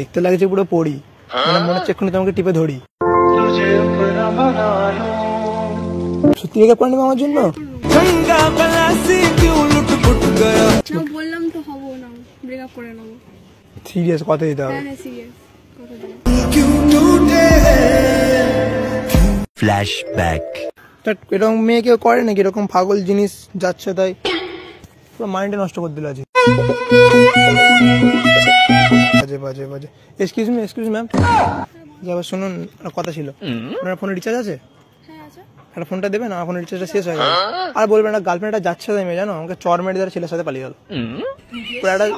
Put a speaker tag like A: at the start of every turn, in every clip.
A: দেখতে লাগছে পুরো পড়ি, মানে মনে হচ্ছে এক্ষুনি তোমাকে টিপে ধরি। সত্যি ব্রেকআপ করে নেবে আমার জন্য?
B: বললাম তো হবো না, ব্রেকআপ করে নেবো।
A: সিরিয়াস কথা দিতে হবে।
C: ফ্ল্যাশব্যাক।
A: এরকম মেয়ে কেউ করে নাকি? এরকম পাগল জিনিস যাচ্ছে তাই পুরো মাইন্ডে নষ্ট করে দিল আজ। বাজে বাজে বাজে। এক্সকিউজ মি ম্যাম, যাবার শুনুন, কথা ছিল। আপনার ফোনে রিচার্জ আছে? একটা ফোনটা দেবেন, আমার ফোনের রিচার্জটা শেষ হয়ে গেল। আর বলবেন না, গার্লফ্রেন্ডটা যাচ্ছে তাই মেয়ে, জানো আমাকে চর মেরে দেওয়ার ছেলের সাথে পালিয়ে গেল।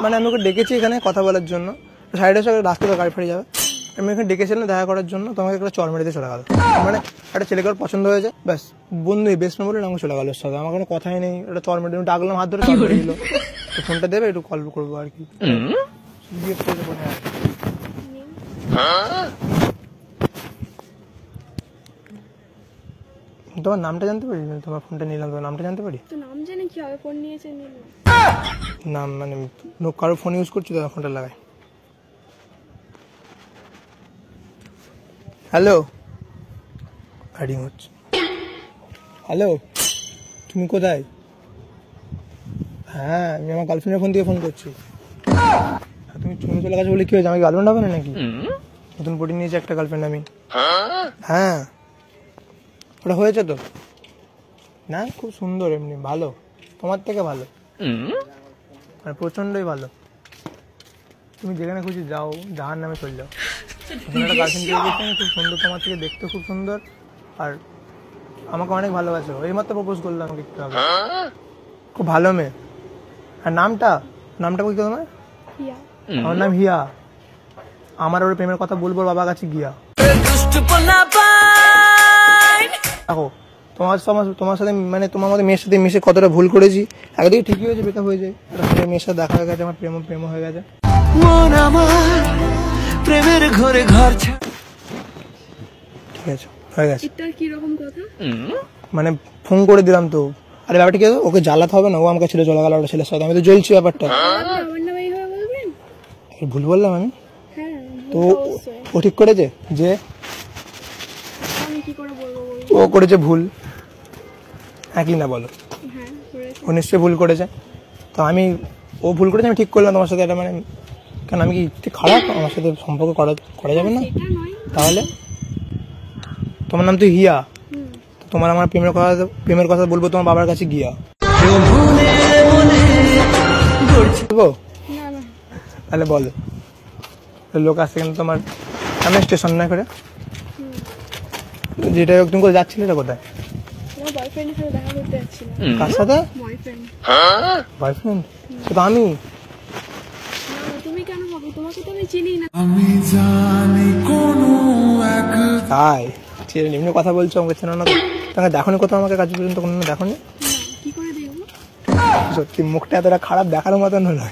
A: মানে আমি ওকে ডেকেছি এখানে কথা বলার জন্য, সাইডে এসে রাস্তাতে গাড়ি ফেটে যাবে, আমি এখানে ডেকেছিলাম দেখা করার জন্য, তোমাকে একটা চর মেরে দিয়ে চলে গেল। মানে একটা ছেলেকে ওর পছন্দ হয়েছে, ব্যাস বন্ধু বেস্ট ফ্রেন্ড বলে আমাকে চলে গেল। ওর সাথে আমার কোনো কথাই নেই, একটা চর মেরে ডাকলাম, হাত ধরে চর মেরে দিল। তো ফোনটা দেবে, একটু কল করবো আর কি। তোমার নামটা জানতে পারি? তোমার ফোনটা নিলাম, তোমার নামটা জানতে পারি?
B: নাম জানি কি হবে, ফোন নিয়েছে
A: নাম মানে কারো ফোন ইউজ করছি তো ফোনটা লাগাই। হ্যালো, রিং হচ্ছে। হ্যালো, তুমি কোথায়? হ্যাঁ, আমি আমার গার্লফ্রেন্ডের ফোন দিয়ে ফোন করছি। তুমি চলে গেছো বলে কি হয়েছে? আমি গার্লফ্রেন্ড হবে না নাকি? নতুন পটি নিয়েছি একটা গার্লফ্রেন্ড আমি। হ্যাঁ, ওটা হয়েছে তো না? খুব সুন্দর, এমনি ভালো, তোমার থেকে ভালো, মানে প্রচন্ডই ভালো। তুমি যেখানে খুশি যাও, যাহার নামে চলে যাও। একটা গার্লফ্রেন্ড পেয়ে গেছি, খুব সুন্দর, তোমার থেকে দেখতে খুব সুন্দর, আর আমাকে অনেক ভালোবাসো। এই মাত্র প্রপোজ করলো আমাকে একটু আগে, খুব ভালো মেয়ে। আর নামটা বলতে তোমার? আমার নাম হিয়া। আমার ওর প্রেমের কথা বলবো বাবার কাছে গিয়া। দেখো তোমার সাথে মানে তোমার মধ্যে মেয়ের সাথে মিশে কতটা ভুল করেছি। একদিকে ঠিকই হয়েছে, ব্রেকআপ হয়ে যায়, মেয়ের সাথে দেখা হয়ে গেছে, আমার প্রেম হয়ে গেছে। প্রেমের ঘরে ঘর ঠিক আছে, হয়ে গেছে। মানে ফোন করে দিলাম তো। আরে ব্যাপারটা কি, ওকে জ্বালাতে হবে না, ও আমাকে ছেড়ে চলে গেল ওটা ছেলের সাথে, আমি তো জ্বলছি ব্যাপারটা। ভুল বললাম আমি তো? ও ঠিক করেছে যে ও করেছে ভুল, একই না বলো? ও নিশ্চয়ই ভুল করেছে। তো ও ভুল করেছে, আমি ঠিক করলাম তোমার সাথে এটা, মানে কেন আমি কি খারাপ? আমার সাথে সম্পর্ক করা যাবে না? তাহলে তোমার নাম তো হিয়া, তোমার আমার প্রেমের কথা বলবো তোমার বাবার কাছে গিয়া। তাহলে বলো, লোক আসছে কিন্তু তোমার সামনে স্টেশন না করে, যেটা তুমি কোথায় যাচ্ছিলে, এটা কোথায়? কার সাথে? বয়ফ্রেন্ড? সেটা আমি। তাই এমনি কথা বলছো, আমাকে চেনো না? তোমাকে দেখো নি কোথাও, আমাকে কাজ পর্যন্ত কোনো দেখো নি? সত্যি মুখটা এতটা খারাপ দেখার মতন হলো।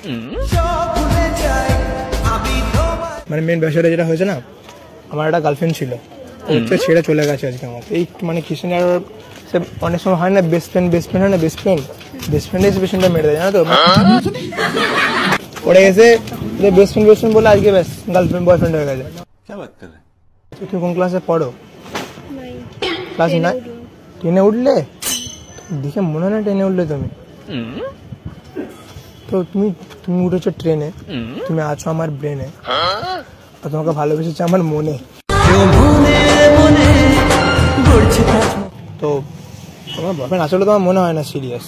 A: মানে মেন বিষয়টা যেটা হয়েছে না, আমার একটা গার্লফ্রেন্ড ছিল, ছেড়ে চলে গেছে আজকে আমার। এই মানে খ্রিস্টান সে অনেক সময় হয় না, বেস্ট ফ্রেন্ড হয় না, বেস্ট ফ্রেন্ডই পেশেন্টটা মেরে দেয়, জানো তো? পড়ে গেছে বেস্ট ফ্রেন্ড বলে আজকে ব্যাস গার্লফ্রেন্ড বয়ফ্রেন্ড হয়ে গেছে। তুমি কোন ক্লাসে পড়ো? ক্লাস 9? 10-এ উঠলে? দেখে মনে হয় না 10-এ উঠলে তুমি। তো তুমি উঠেছো ট্রেনে, তুমি আছো আমার ব্রেনে, আর তোমাকে ভালোবেসেছে আমার মনে। তো তোমার বয়ফ্রেন্ড আসলে তোমার মনে হয় না? সিরিয়াস?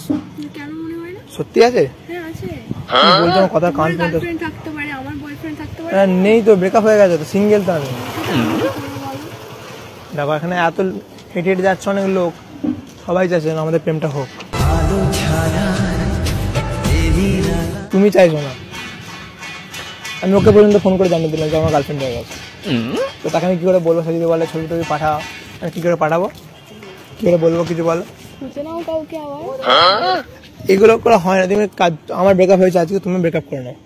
A: সত্যি আছে? বলছো আমার কথা কান পর্যন্ত নেই তো, ব্রেকআপ হয়ে গেছে তো, সিঙ্গেল তো আমি। দেখো এখানে এত হেঁটে যাচ্ছে অনেক লোক, সবাই চাইছে আমাদের প্রেমটা হোক, তুমি চাইছো না। আমি ওকে পর্যন্ত ফোন করে জানিয়ে দিলাম যে আমার গার্লফ্রেন্ড হয়ে গেছে। তো তাকে আমি কি করে বলবো? সে যদি বলে ছবি টবি পাঠাও, আমি কি করে পাঠাবো? কি করে বলবো? কিছু বলো। এগুলো করে হয় না। তুমি আমার ব্রেকআপ হয়েছে আজকে, তুমি ব্রেকআপ করে নাও।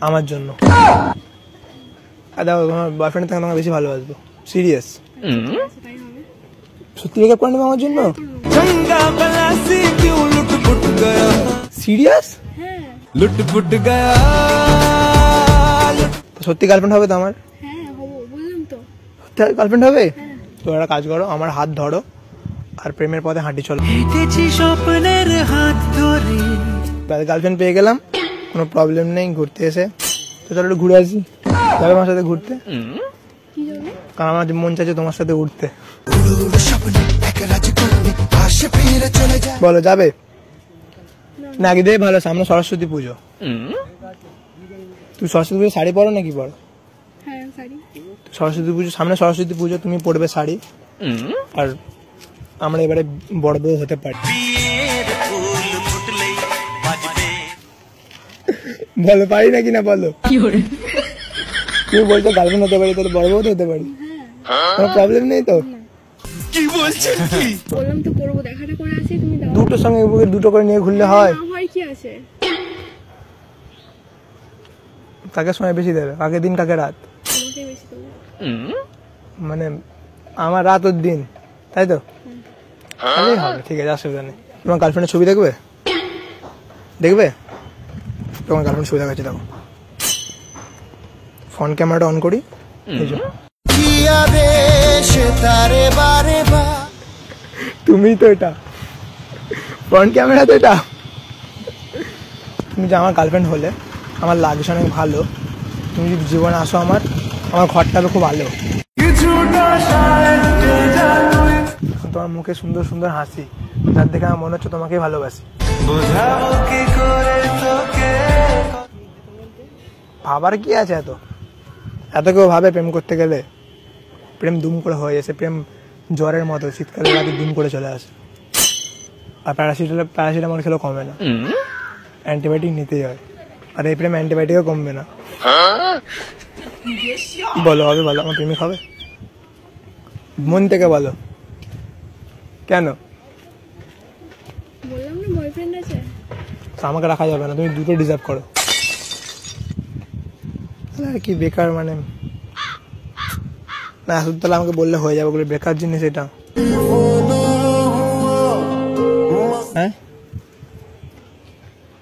A: আমার জন্য। আর দেখো তোমার বয়ফ্রেন্ড থেকে তোমাকে বেশি ভালোবাসবো। সিরিয়াস? সত্যি ব্রেকআপ করে নেবে আমার জন্য? সিরিয়াস? লুটপুট গয়া সত্যি গার্লফ্রেন্ড হবে তো আমার?
B: হ্যাঁ হবো, বললাম তো।
A: গার্লফ্রেন্ড হবে?
B: হ্যাঁ।
A: তো একটা কাজ করো, আমার হাত ধরো আর প্রেমের পথে হাঁটি চলো। গার্লফ্রেন্ড পেয়ে গেলাম, কোনো প্রবলেম নেই, ঘুরতে এসে তো চলো একটু ঘুরে আসি। যাবে আমার সাথে ঘুরতে?
B: কি যাবে?
A: কারণ আমার মন চাইছে তোমার সাথে উঠতে। বলো যাবে না? কি দেবে ভালো, সামনে সরস্বতী পুজো। তুমি সরস্বতী পুজো শাড়ি পরো নাকি পরো?
B: হ্যাঁ শাড়ি।
A: সরস্বতী পুজো সামনে, সরস্বতী পুজো তুমি পরবে শাড়ি, আর আমরা এবারে বড় বউ হতে পারি। বলো পারি নাকি না বলো? তুমি বলছো গার্লফ্রেন্ড হতে পারি, তাহলে বড় বউ তো হতে পারি, কোনো প্রবলেম নেই তো?
C: কি বলছেন কি?
B: বললাম তো করবো, দেখাটা করে আসি, তুমি দাও।
A: দুটোর সঙ্গে দুটো করে নিয়ে ঘুরলে হয়?
B: না হয় কি আছে?
A: কাকে সময় বেশি দেবে, কাকে দিন কাকে রাত?
B: তোমাকে বেশি দেবো।
A: মানে আমার রাত ওর দিন, তাই তো? তাহলেই হবে, ঠিক আছে, অসুবিধা নেই। তোমার গার্লফ্রেন্ডের ছবি দেখবে? দেখবে? তোমার গার্লফ্রেন্ড ছবি দেখাচ্ছি, দেখো। ফোন ক্যামেরাটা অন করি, এই যে। তুমি তো এটা ফ্রন্ট ক্যামেরা তো এটা। তুমি যে আমার গার্লফ্রেন্ড হলে আমার লাগছে অনেক ভালো। তুমি যদি জীবনে আসো আমার ঘরটা হবে খুব ভালো। তোমার মুখে সুন্দর সুন্দর হাসি, যার দেখে আমার মনে হচ্ছে তোমাকেই ভালোবাসি। ভাবার কি আছে? এত কেউ ভাবে প্রেম করতে গেলে? প্রেম দুম করে হয়ে যাচ্ছে, প্রেম জ্বরের মতো, শীতকালে রাতে দুম করে চলে আসে। আর প্যারাসিটামল খেলেও কমে না, অ্যান্টিবায়োটিক নিতেই হয়। আর এই প্রেম অ্যান্টিবায়োটিকও কমবে না। বলো হবে? বলো আমার প্রেমিক হবে? মন থেকে বলো। কেন?
B: বললাম না বয়ফ্রেন্ড আছে।
A: তো আমাকে রাখা যাবে না, তুমি দুটো ডিজার্ভ করো। কি বেকার, মানে না আসলে তাহলে আমাকে বললে হয়ে যাবে, বলে বেকার জিনিস এটা। হ্যাঁ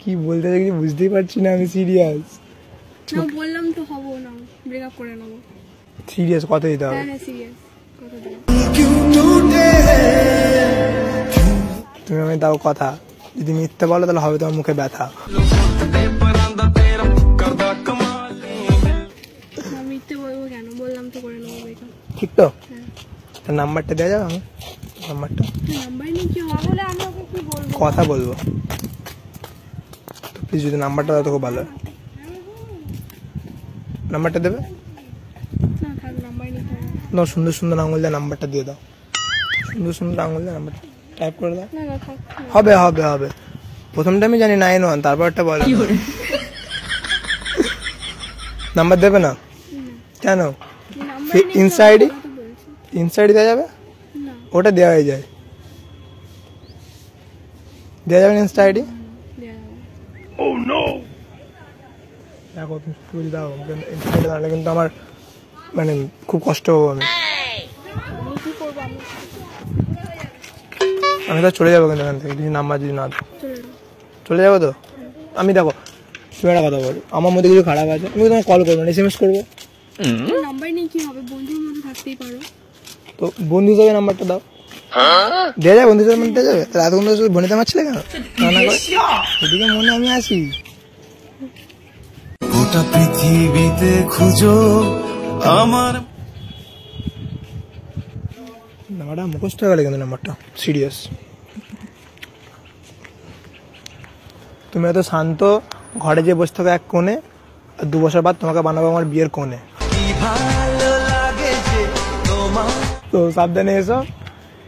A: কি বলতে চাই কিছু বুঝতেই পারছি না, আমি সিরিয়াস।
B: না বললাম তো হবো না, ব্রেকআপ করে নেবো।
A: সিরিয়াস কত দিতে হবে?
B: হ্যাঁ হ্যাঁ সিরিয়াস, কথা দেবো।
A: তুমি আমি দাও কথা, যদি মিথ্যে বলো তাহলে হবে তোমার মুখে ব্যথা।
B: মিথ্যে বলবো কেন? বললাম তো করে নেবো ব্রেকআপ।
A: ঠিক তো?
B: হ্যাঁ।
A: নাম্বারটা দেওয়া যাবে আমার? নাম্বারটা
B: নাম্বার নেই কি হবে? বলে আমি ওকে কি বলবো?
A: কথা বলবো তো, প্লিজ যদি নাম্বারটা দাও তো খুব ভালো হয়। নাম্বারটা দেবে?
B: না থাক, নাম্বার নিতে হবে।
A: না, সুন্দর সুন্দর আঙুল দিয়ে নাম্বারটা দিয়ে দাও। সুন্দর সুন্দর আঙুল দিয়ে নাম্বারটা টাইপ করে দাও।
B: না না থাক।
A: হবে হবে হবে। প্রথমটা আমি জানি 9-1, তারপরটা বলো। নাম্বার দেবে না কেন?
B: নাম্বার নেই
A: ইনসাইড
B: তো বলছি।
A: ইনসাইড দেওয়া যাবে?
B: না
A: ওটা দেওয়া হয়ে যায়, দেওয়া যাবে না ইনস্টা আইডি?
B: দেয়া যাবে।
A: দেখো তুমি ফুল দাও, ইনস্টাগ্রামে দাঁড়ালে কিন্তু আমার মানে খুব কষ্ট হবো।
B: আমি কি করবো?
A: আমি তো চলে যাবো কিন্তু এখান থেকে, যদি নাম্বার যদি না দাও।
B: চলে যাবো।
A: চলে যাবো তো? আমি দেখো তুমি একটা কথা বলো, আমার মধ্যে কিছু খারাপ আছে, আমি তোমাকে কল করবো না, SMS করবো।
B: নাম্বার নেই কি হবে? বন্ধুর মতো থাকতেই পারো।
A: তো বন্ধু হিসাবে নাম্বারটা দাও। দেওয়া যায়? বন্ধু হিসাবে দেওয়া যাবে? তাহলে এত বন্ধু বনিতে মারছিলে কেন? রান্না করে এদিকে মনে আমি আসি।
C: গোটা পৃথিবীতে খুঁজো আমার
A: নাম্বারটা মুখস্থ হয়ে গেলে কিন্তু নাম্বারটা সিরিয়াস। তুমি এত শান্ত, ঘরে যে বসে থাকো এক কোণে, আর 2 বছর বাদ তোমাকে বানাবো আমার বিয়ের কোণে। তো সাবধানে এসো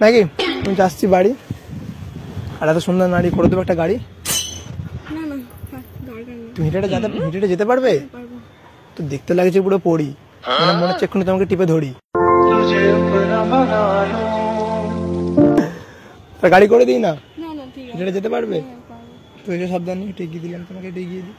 A: নাকি? তুমি যাচ্ছি বাড়ি, আর এত সুন্দর নারী করে দেবো একটা গাড়ি।
B: না না থাক, দরকার নেই।
A: তুমি হেঁটে যেতে পারবে?
B: পারবো।
A: তো দেখতে লাগছে পুরো পড়ি, মানে মনে হচ্ছে এক্ষুনি তোমাকে টিপে ধরি। তা গাড়ি করে দিই না?
B: না না ঠিক আছে।
A: হেঁটে যেতে পারবে?
B: হ্যাঁ, পারবো।
A: তো এই যে সাবধানে টেকিয়ে দিলাম তোমাকে, টেকিয়ে দিই।